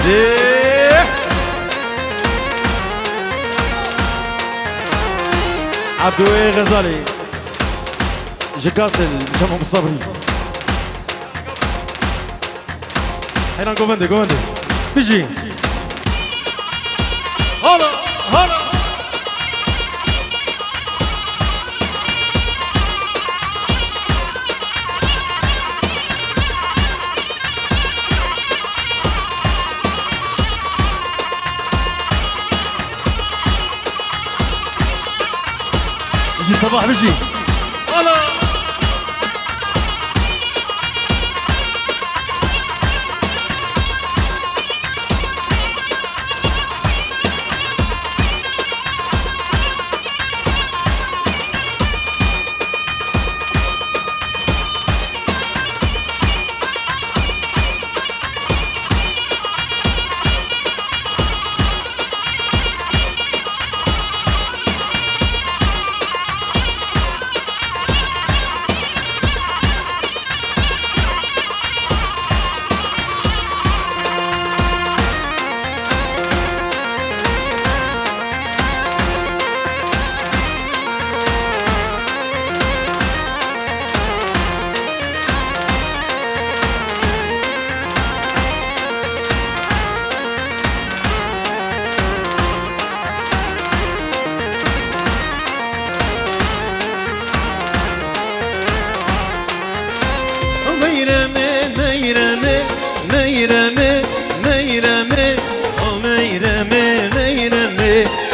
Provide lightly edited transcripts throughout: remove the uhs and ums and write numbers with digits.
ايه عبدوي غزالي جكاسل جمع مصابري هنا جوفندي جوفندي بيجي هلا هلا بيجي صباح بيجي هلا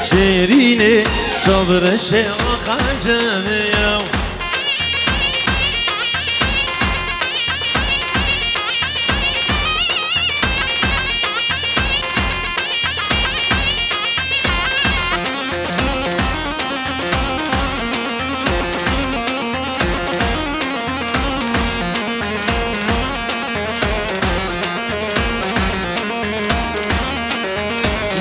شيريني صبر الشيخ خجل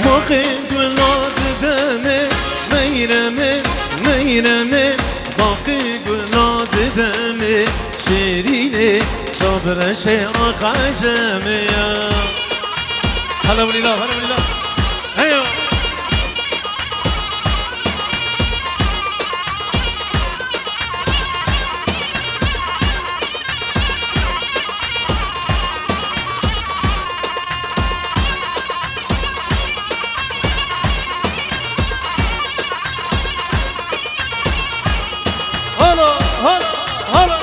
مخيت ولاد دمي ميرمي ميرمي باقي ولاد دمي شيريني صبر الشيخ خجل هلا ولله هلا ولله ايوه هلا هلا هلا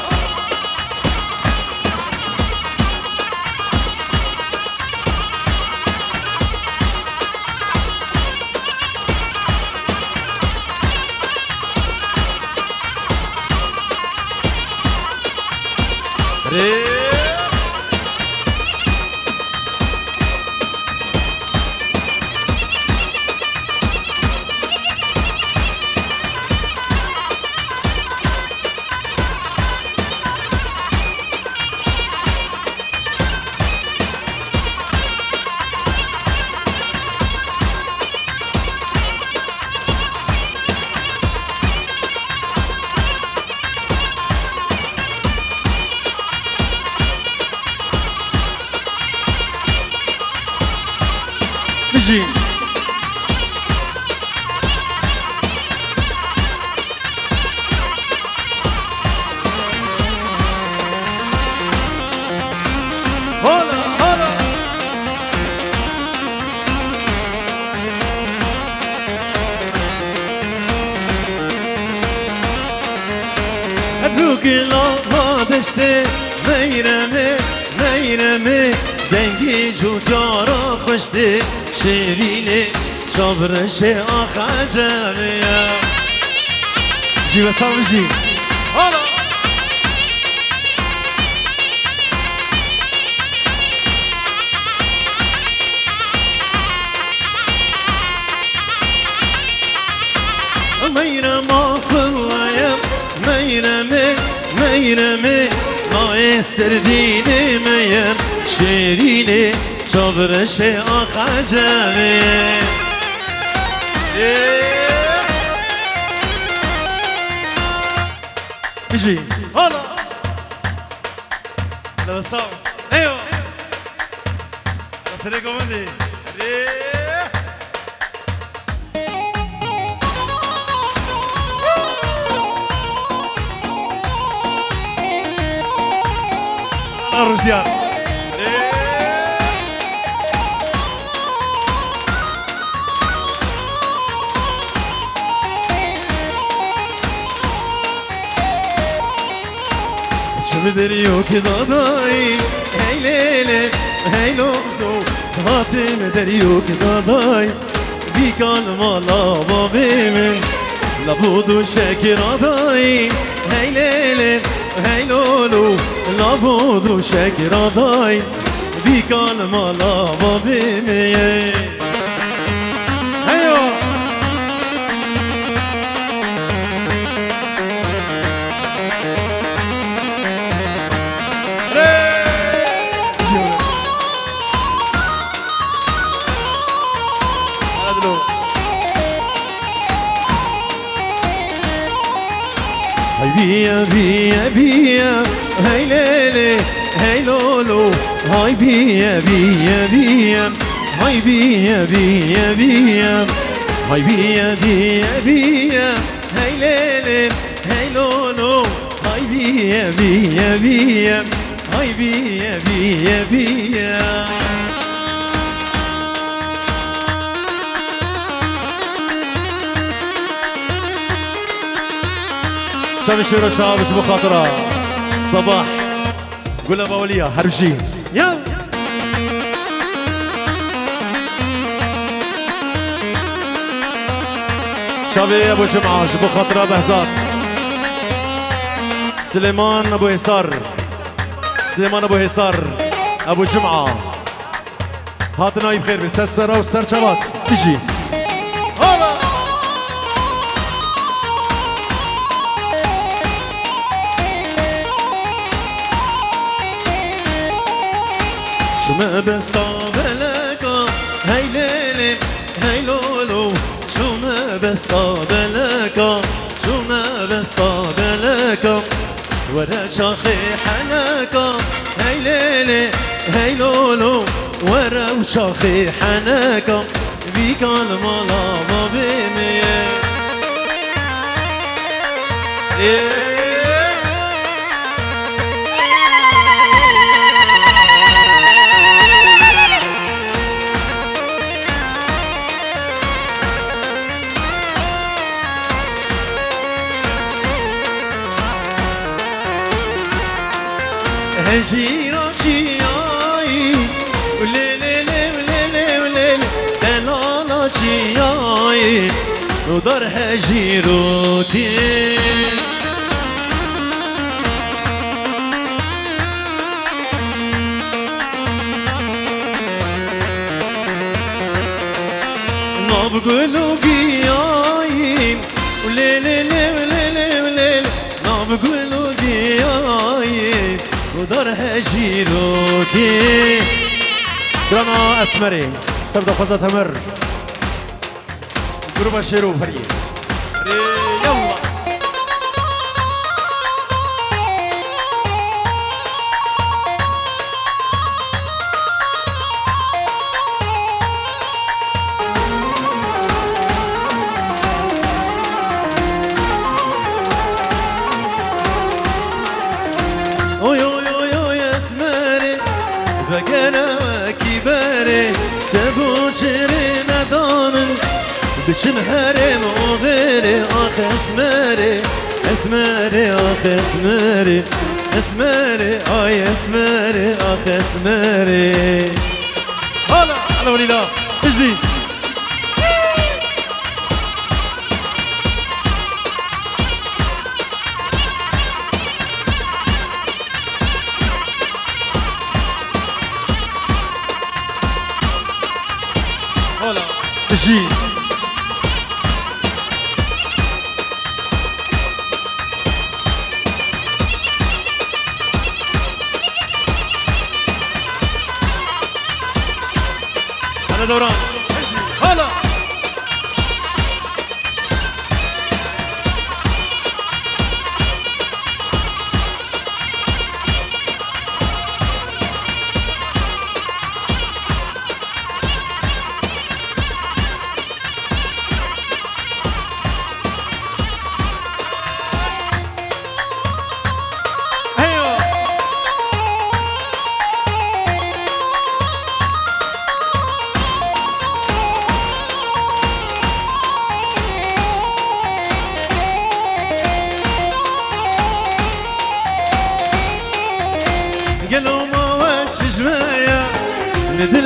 بيجي هلا هلا ابروك الله دسته ميرمي ميرمي دنگی جوتیارا خوشتی شیرینی صبر شیخ خجلیه جی بسام جی هلا میرم فلایم میرمی میرمی ما سردینی میم شیرینی صبر شیخ خجلیه بيجي هلا هلا بسام ايوه سري قومندي الرجال شو مدريو كده ضايع هاي ليلة هاي لولو هاتي مدريو كده ضايع بيك المالا بابي من لابودو شاكر ضايع هاي ليلة هاي لولو لابودو شاكر ضايع بيك المالا بابي من هيو بيا بيا بيا هاي ليلي هاي لولو هاي بيا بيا بيا هاي بيا بيا بيا هاي بيا بيا بيا هاي ليلي هاي لولو هاي بيا بيا بيا هاي بيا بيا بيا شاب الشيرة شاب شبو خاطرة صباح قول أبا وليا حربشي يا شابي أبو جمعة شبو خاطرة بهزات سليمان أبو هسار سليمان أبو هسار أبو جمعة هاتنا بخير بالسسرة والسر شبات تجي شو بس طابلكا هاي ليلي هاي لولو شو ما بس طابلكا شو ما بس طابلكا ورا شاخي حنكا هاي ليلي هاي لولو ورا وشاخي حنكا بيك المالا ما بيمي هجيرة جياي وليلي وليلي وليلي دلالة جياي ودار هجيروتي نبقلو جياي وليلي وليلي وليلي نبقلو جياي ودار هجيروكي سلامة أسمري سبدا فزة تمر جروب الشيرو فريق يلا فقنا كباري تبوشري ندامن بشم هرم وغيري اخ اسمري اسمري اخ اسمري اسمري اي اسمري اخ اسمري هلا على ولي الله اجدي تجي أنا دوران هلا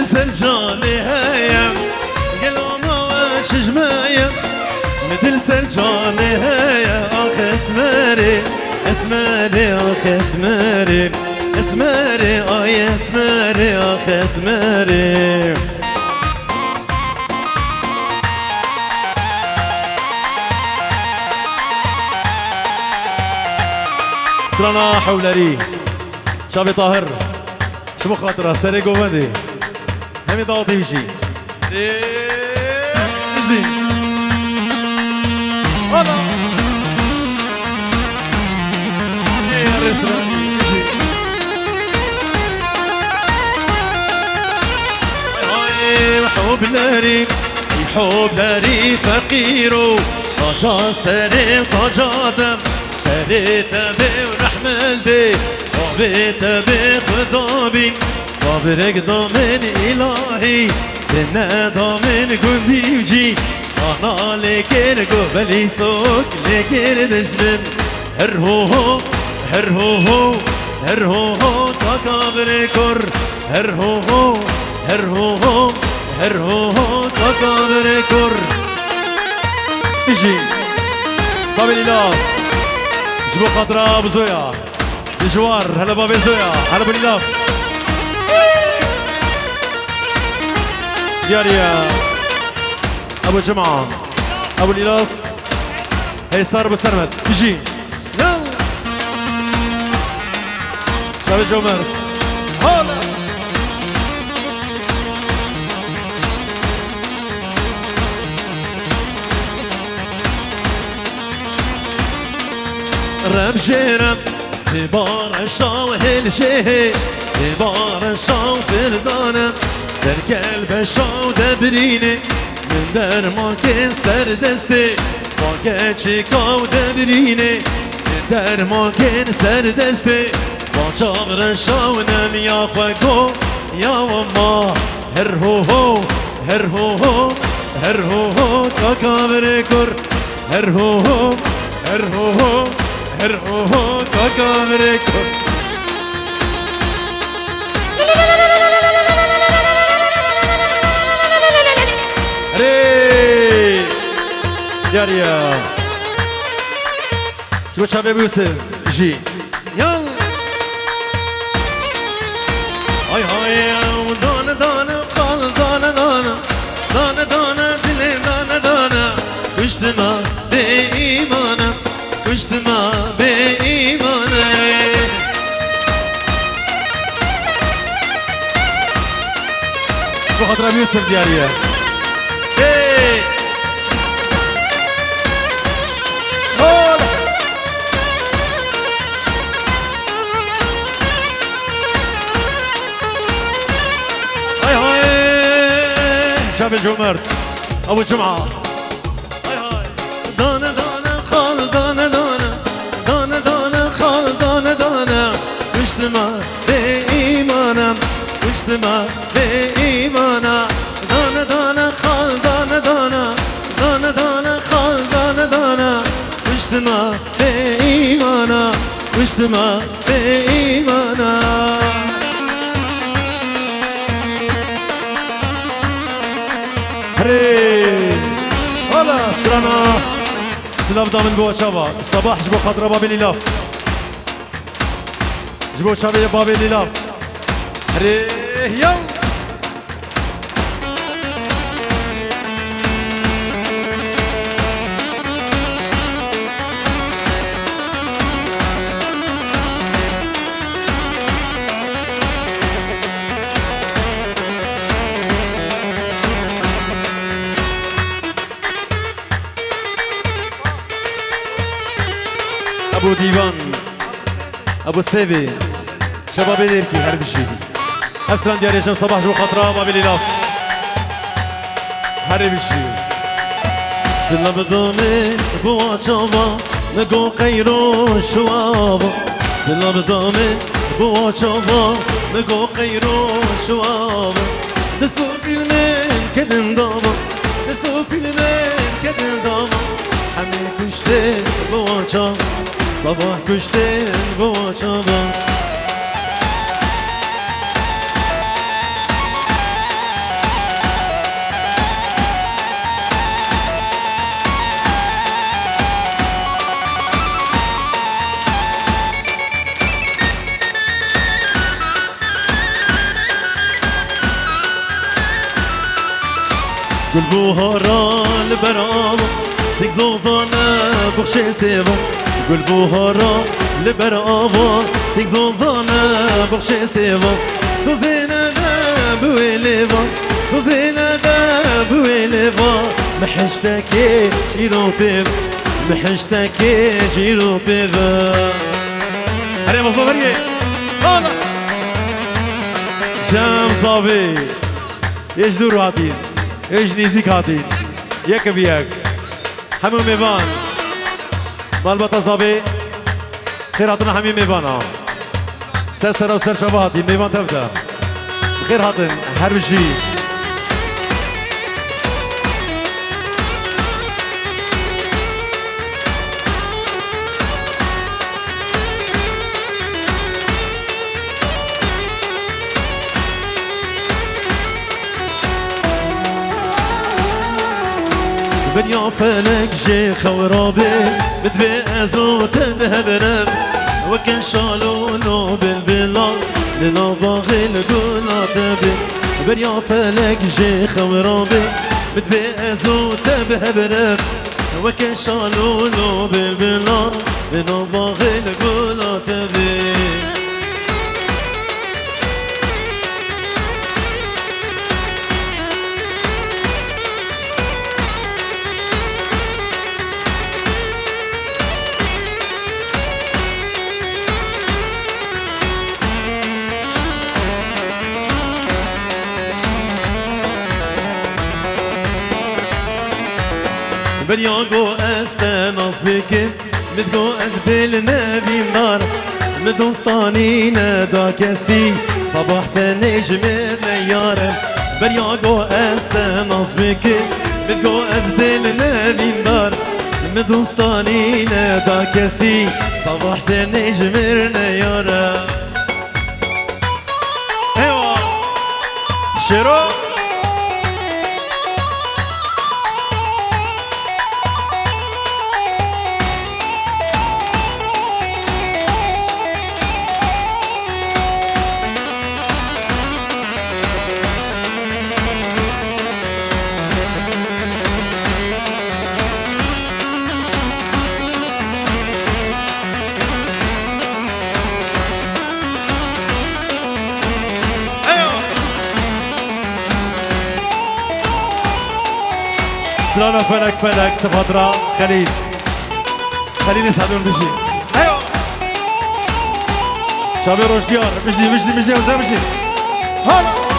مثل سرجاني هيا قالوا ما واش جمايا مثل سرجاني هيا اخ اسمري اسمري اخ اسمري اسمري يا اسمري اخ اسمري سرانا حولري شابي طاهر شبو خاطره سري قومدي همي ضغطي بشي جديد هلا يا رسالة حب ناري حب ناري فقيرو طاجا سري طاجا دم سري تبي ورحمل دي وبي تبي خذابي وبرك ضامن إلهي كنا ضامن قلبي وجي أنا لكن قبلي سوق لكن دجمن هرهو هرهو هرهو تكابر كر هرهو هرهو هرهو تكابر كر اجي بابي ليلاف جبو خضراء ابو زويا الجوار هلا بابي زويا هلا ابو ليلاف يا ابو جمعه ابو ليلاف هيسار ابو سرمد اجي يلا شباب جمر هلا رب جرب ببار الشاو هالشيه ببار الشاو في الدانة سر قلب الشاو دبريني من در ما كان سر دستي باكا چيكاو دبريني من در ما كان سر دستي باچاغر الشاو نم يا خوكو يا وما هرهو هرهو هرهو تكابر كر هرهو هرهو هرهو تكابر كر ري يا شو شباب يوسف جي يلا هاي هاي دانا دانا قال دانا دانا دانا دانا دلي دانا دانا كشتنا بإيمانا كشتنا بإيمانا شو خاطر يوسف دياريا شاب الجمرت ابو جمعه هاي هاي دانا دانا خال دانا دانا دانا دانا خال دانا دانا مجتمع بإيمانا مجتمع بإيمانا دانا دانا خال دانا دانا دانا دانا خال دانا دانا مجتمع بإيمانا مجتمع بإيمانا خلاص رانا سلاف دامن بوا شابا صباح جبو خاطر بابي ليلاف جبو شابي بابي ليلاف هري يلا ابو ديوان ابو سيفي شباب ديركي هرب الشيء اسران ديار يجم صباح جو خطره بابي ليلاف هرب الشيء سلام دامي بوا شابا نگو قيرو شوابا سلام دامي بوا شابا نگو قيرو شوابا دستو فيلمين كدن دابا دستو فيلمين كدن دابا همه کشته بوا شابا صباح کشته بوا شابا گل بوهارا لبرام سیک زوزانه بخش سیوان گل بوهارا لبرام سیک زوزانه بخش سیوان سوزینه ده بوی لیوان سوزینه ده بوی لیوان محشتکی جیرو پیو محشتکی جیرو پیو هریا مصابریه آلا جام صافي ايش دور هاتين ايش نيزيك هاتين يك بيك همو ميبان مالبطة صافي خير هاتنا همي ميبان سر وسر شبه هاتين ميبان تبدا خير هاتن هر بشي بنيا فلك جي خورابي بدفي ازوت بهبرم وكن شالونو بالبلاد لنا باغي القولا تبي بنيا فلك جي خورابي بدفي ازوت بهبرم وكن شالونو بالبلاد لنا باغي القولا تبي برياغو استناس بكم متقو اقبل نبي نار مدوستاني ندا كسي صباح تنجم نيارة برياغو استناس بكم متقو اقبل نبي نار مدوستاني ندا كسي صباح تنجم نيارة ايوه شروع سلانا فلك فلك سفادرا خليل خليل يسعدون بشي ايوه شابي روش ديار مجدي وزا مجدي هلا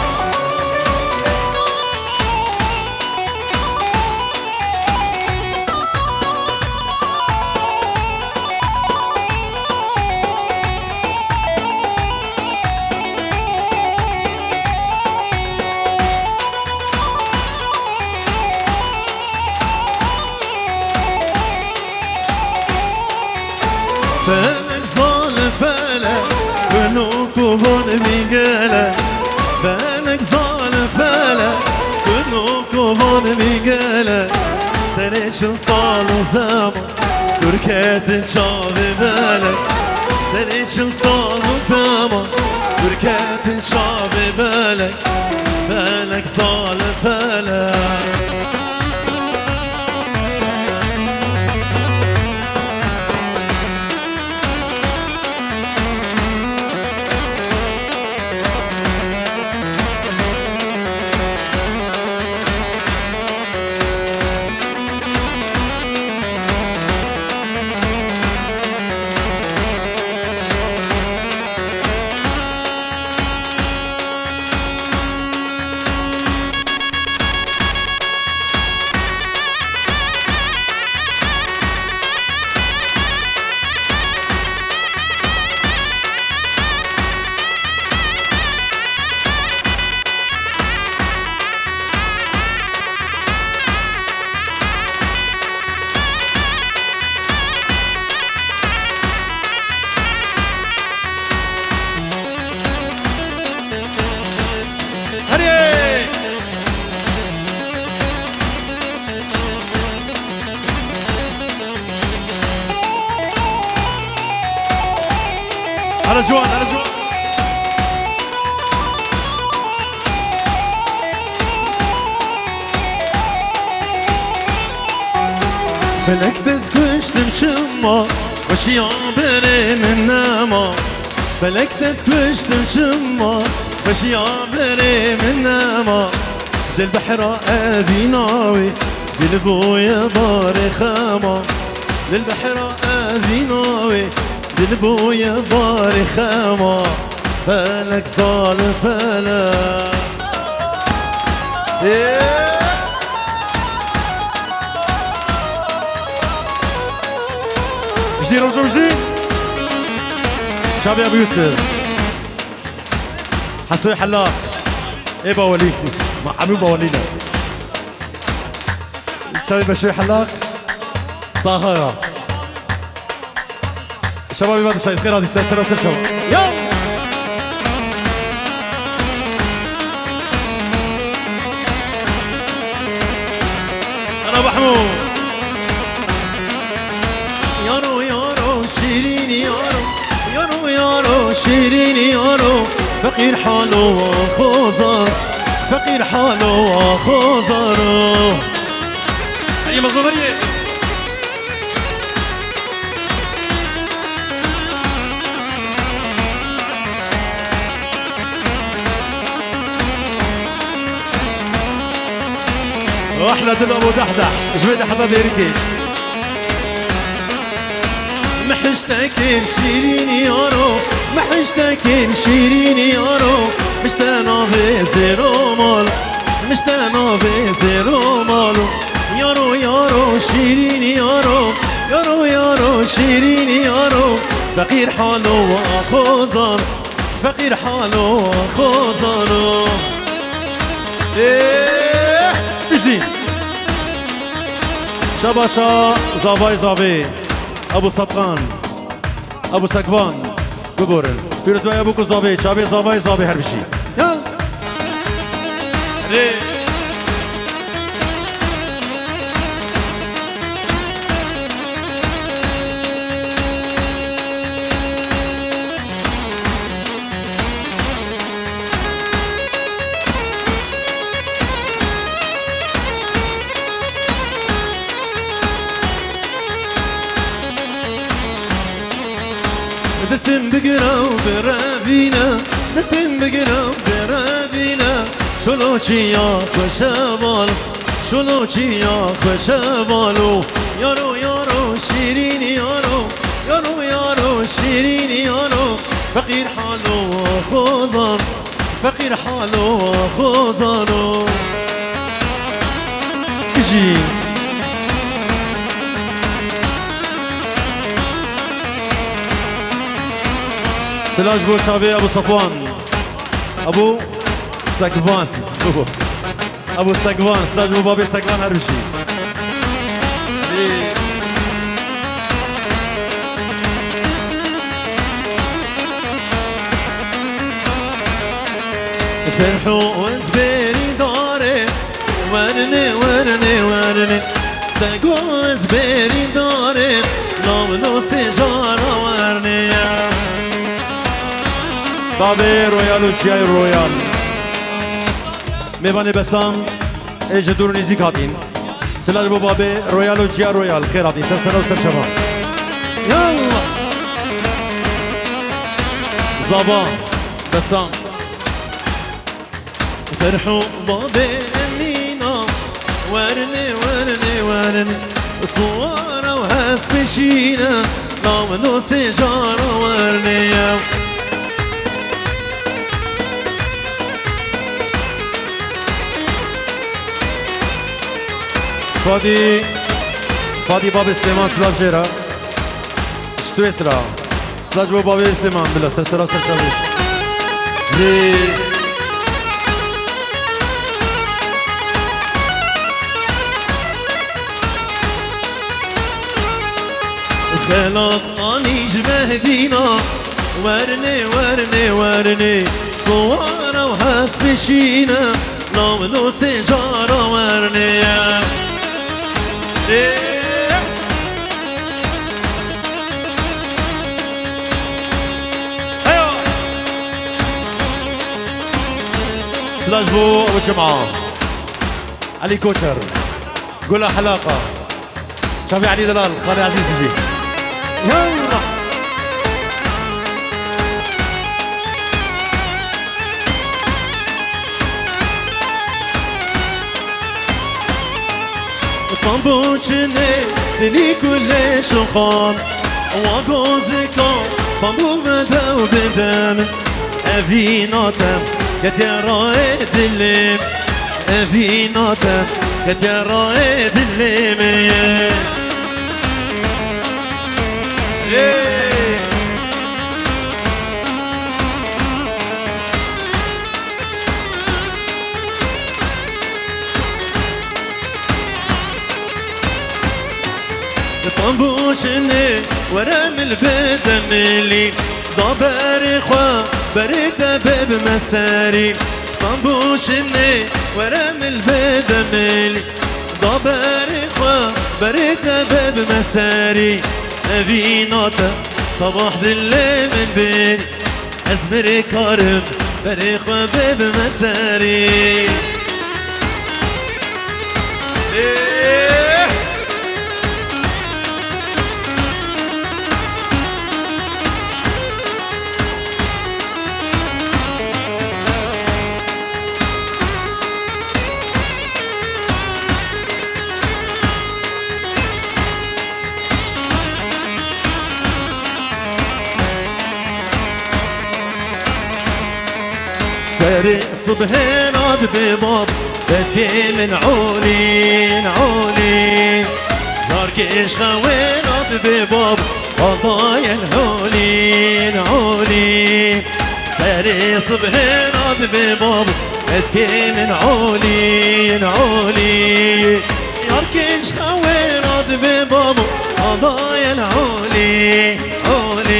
فلك صال فلك بنوكو بون ميقالك فلك صال فلك بنوكو بون ميقالك سنيش صال زمان تركات شافي بالك سنيش صال زمان تركات شافي بالك فلك صال فلك على جوان على جوان فلك تسكشتم شما وشي عبري من نما فلك تسكشتم شما وشي عبري من نما دل بحر أذيناوي دل بويا باري خاما دل بحر أذيناوي دل بويا باري خاما فلك ظالم فلك جدي رجو جدي شعبي ابو يوسف حسوي حلاق ايه بولي مع حبيب بولينا شعبي بشوي حلاق طاهرة شبابي بعد شايف خير هذه السلسلة وسر شباب يلا انا محمود يارو يارو شيريني يارو يارو يارو شيريني يارو فقير حاله وخوزر فقير حاله وخوزر اي مظلومية واحلى دل ابو دحدح جبيد حدا ديركيش محشتكين شيريني يارو محشتكين شيريني يارو مشتانا بزيرو مال مشتانا بزيرو مالو يارو يارو شيريني يارو يارو يارو شيريني يارو فقير حالو وخوزر فقير حالو وخوزر ايه جديد شباشا زافاي زافي ابو سبقان ابو سكبان ببورن بيرتوي ابوكو زافي شابي زافاي زافي هر بشي يا دستم بگیرم برافینا دستم بگیرم برافینا شلو چیا خوشبال شلو چیا خوشبالو یارو یارو شیرینی یارو یارو یارو شیرینی یارو فقیر حالو خوزان فقیر حالو خوزانو اجی سلاج بو شابي ابو صفوان ابو سكبان ابو سكبان سلاج بو بابي سكبان هر بشي فرحوا وزبيري داري ورني ورني ورني تقوا زبيري داري نامنو سجارة ورني بابي رويال وشياي رويال ميباني بسام ايج دور نيزيك هاتين سلاج بو بابي رويال وشياي رويال خير هاتين سر سر وسر شباب يلا زابا بسام فرحوا بابي امينا ورني ورني ورني صورة وهاس بشينا نامنو سجارة ورني فادي بابي سليمان سلاج جيرا سويسرا سلاج بو بابي سليمان بلا سرسرا سرشاويش لي خلاط انيج مهدينا ورني ورني ورني صوارة وهاس بشينا نامنو سجارة ورني سلاج بو ابو جمعة علي كوتر قولها حلاقة شافي علي دلال خالي عزيز يجي يلا طنبوچنه دلی کل شخام واگوزکام بامبو بده و بدم افیناتم کتیرای دلم افیناتم کتیرای دلم طنبوشني ورم البدن اللي ضبر خوا بريت باب مساري طنبوشني ورم البدن اللي ضبر خوا بريت باب مساري أبيناتا صباح ذلي من بيني أزمر كارم بريخ باب مساري ساري صبحين عاد بباب بدي من عولين عولين ناركيش خوين عاد بباب قضايا الهولين عولين ساري صبحين عاد بباب بدي من عولين عولين ناركيش خوين عاد بباب قضايا الهولين عولين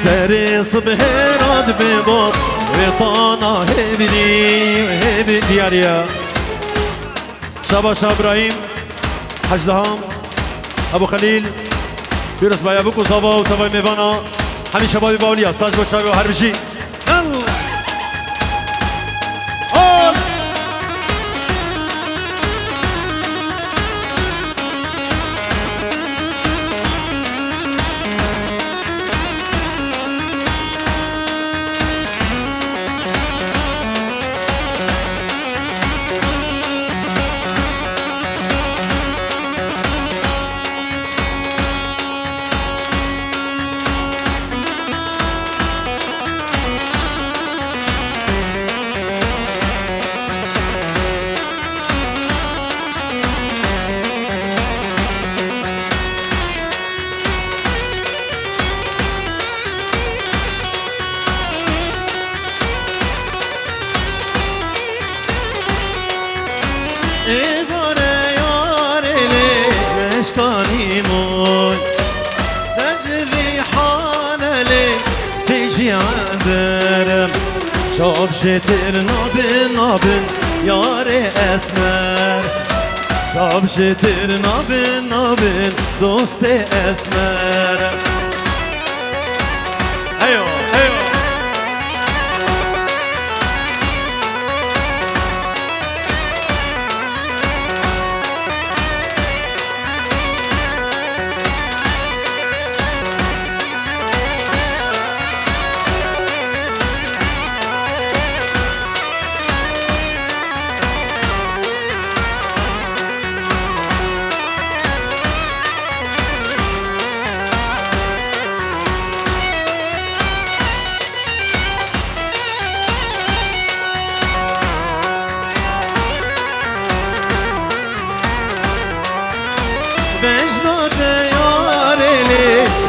ساري صبحي راد بباب وطانا هبدي وهبدي ياريا شابا شاب ابراهيم حج دهام ابو خليل بيرس باي ابوكو صبا وتباي ميفانا همي شبابي باوليا استاذ بوشاوي وحربشي يلا اشكاني موي تجري حالي تيجي عبرم شوف شتر نابن نابن ياري اسمر شوف شتر نابن نابن دوست اسمر ايوه ايوه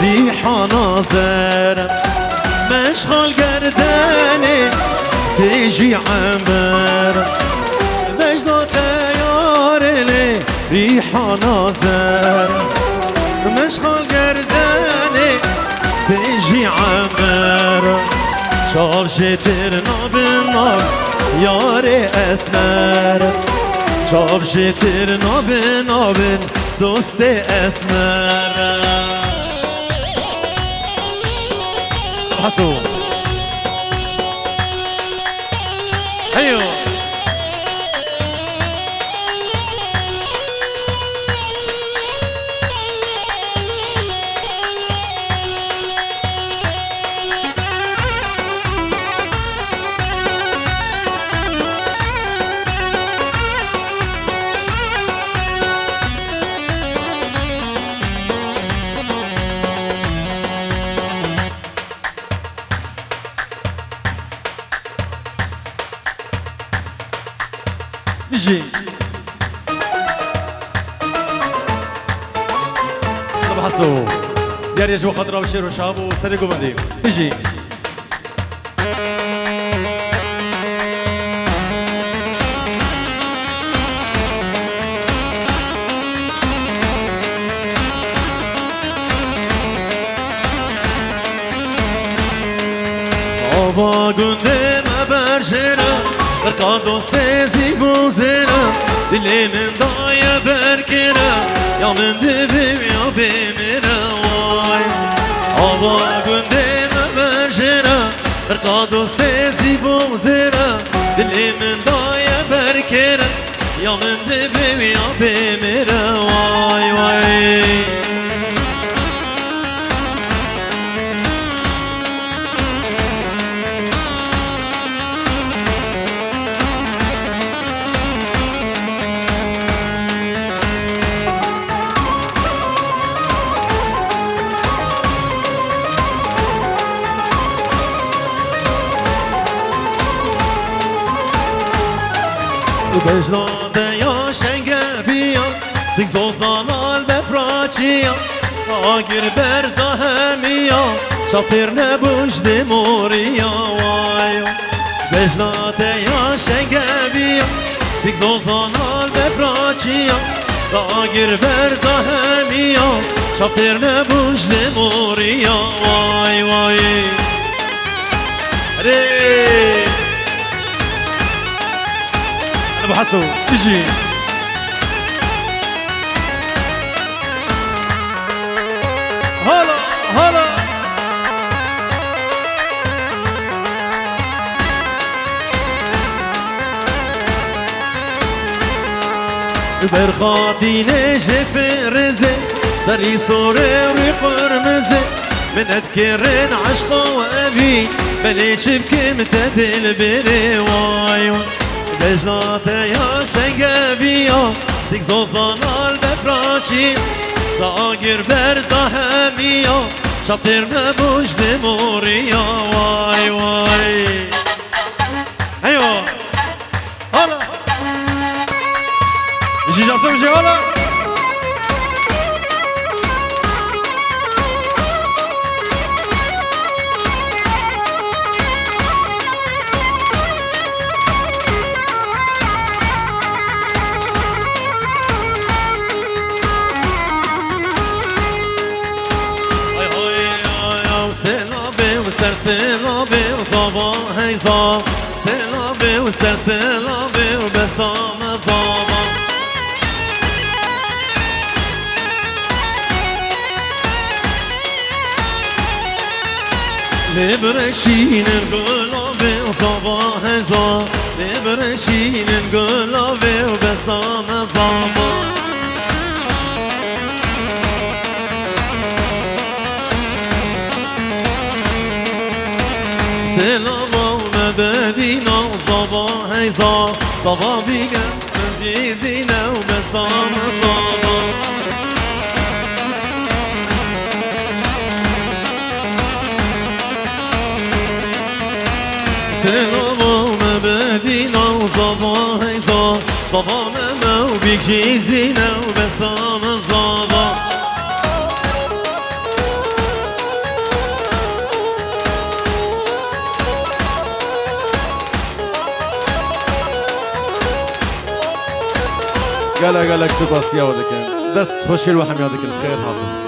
ريحة ناظر مشغل قرداني تيجي عمر مجنون تيار لي ريحة ناظر مشغل قرداني تيجي عمر شافشتر نابنا یار اسمر شافشتر نابنا دوست اسمر حسو ايوه نجي طب حسو ديار يجوا خضرا وشير وشاب وسرقوا بعدين نجي Ava gündeme berjeraIrka dost zibu zera Dilimin daya berkera Ya min dibim ya bimira vay Ava gündeme berjera Irka dost zibu zera Dilimin daya berkera Ya min dibim ya bimira vay vay بجناد یا شنگبیا سیگزوزان البفراچیا آگر بردا همیا شاطر نبوش دموریا وای بجناد یا شنگبیا سیگزوزان البفراچیا آگر بردا همیا شاطر نبوش دموریا وای وای ری أبو حسو اجي هلا هلا برخاتي نجف رزق دري صوري قرمزي من أذكرين عشقه وأبي بليش بكلمة بالبري واي بجناته یا شنگبیا سیگزوزان البفراچی داگر بردا همیا شبتر نبوش دموریا وای وای ایوه هلا میشی جاسم میشی هلا سلابي وصباح هيصاب سلابي وسلسلابي وبسام صابا لبرشين القلوبي وصباح هيصاب لبرشين القلوبي وبسام صابا سلام مبادینا و صباح هیزا صبا بیگم جیزینا و بسام صبا سلام مبادینا و صباح هیزا صبا مما و بیگ جیزینا و بسام صبا قالك سباسيا ودكان بس فشل وحمي هذاك الخير حاضر